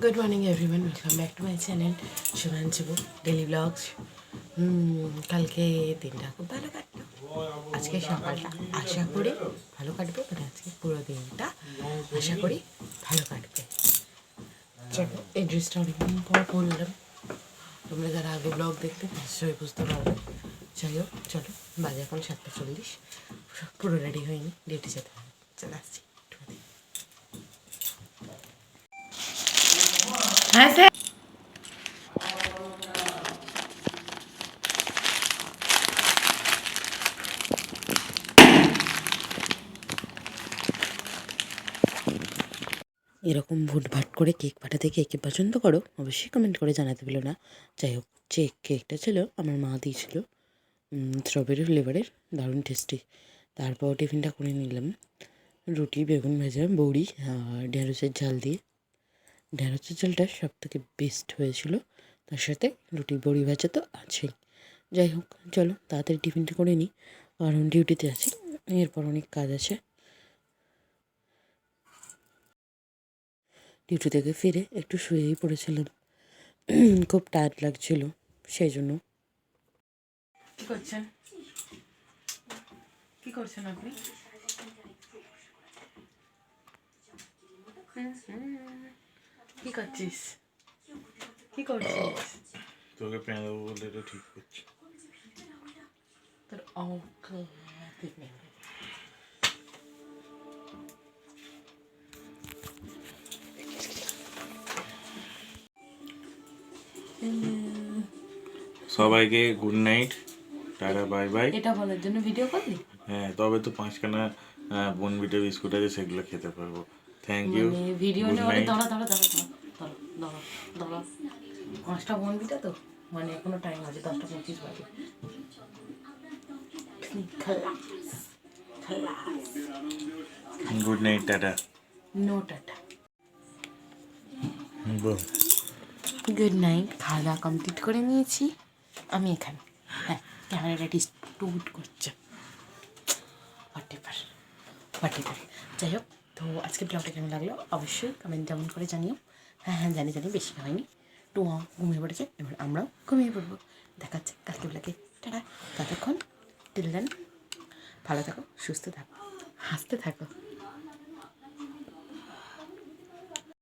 Good morning everyone, welcome back to my channel সোনাঞ্চবু daily vlogs. কালকে দিনটা খুব ভালো কাটলো। আজকে সকালটা আশা করি ভালো কাটবে, মানে আজকে পুরো দিনটা আশা করি ভালো কাটবে। চলো, এই ড্রেসটা অনেকদিন পর পরলাম। তোমরা যারা আগে ব্লগ দেখতে নিশ্চয়ই বুঝতে পারবে। যাই হোক, চলো, বাজে এখন 7:40, পুরো রেডি হয়নি, ডেটে যেতে হবে। চলে আসছি। হ্যাঁ স্যার। এরকম ভুটভাট করে কেক পাঠাতে কে কে পছন্দ করো অবশ্যই কমেন্ট করে জানাতে ভুলো না। যাই হোক, যে কেকটা ছিল আমার মা দিয়েছিল, স্ট্রবেরি ফ্লেভারের, দারুণ টেস্টি। তারপর টিফিনটা করে নিলাম, রুটি, বেগুন ভাজা, বড়ি আর ঢেঁড়সের ঝাল দিয়ে। ঢেঁড়সের ঝালটা সব থেকে বেস্ট হয়েছিল, তার সাথে রুটি বড়ি ভাজা তো আছেই। যাই হোক, চলো তাড়াতাড়ি টিফিনটা করে নিই, কারণ ডিউটিতে আছি, এরপর অনেক কাজ আছে। ডিউটি থেকে ফিরে একটু শুয়েই পড়েছিলাম, খুব টায়ার্ড লাগছিল, সেই জন্য। কী করছেন, কী করছেন আপনি? কী করছিস, কী করছিস? তোকে পেঁয়া দেবো বলে এটা ঠিক করছি। তোর অঙ্কে দিবে। সবাইকে good night, tata, bye bye. এটা বলার জন্য ভিডিও করলি? হ্যাঁ, তবে তো 5খানা বোনবিটা বিস্কুট আছে, সেগুলো খেতে পারবো। থ্যাংক ইউ, মানে ভিডিও গুড নিয়ে নাইট। দাঁড়া দাঁড়া দাঁড়া দাঁড়া দাঁড়া দাঁড়া 5টা বোনবিটা তো, মানে এখনো টাইম আছে, 10:25 বাজে। খালাস খালাস। Good night, tata. No tata. বল। Good night. খাওয়া দাওয়া কমপ্লিট করে নিয়েছি আমি এখানে। হ্যাঁ, ক্যামেরাটা ডিস্ট্রিবিউট করছে, হোয়াটেভার হোয়াটেভার। যাই হোক, তো আজকে ব্লগটা কেমন লাগলো অবশ্যই কমেন্ট যেমন করে জানিও। হ্যাঁ হ্যাঁ, জানি জানি, বেশি হয়নি, টুয়া ঘুমিয়ে পড়েছে, এবার আমরাও ঘুমিয়ে পড়বো। দেখাচ্ছে কালকে ব্লগে। টাটা। ততক্ষণ টিল দেন ভালো থাকো, সুস্থ থাকো, হাসতে থাকো।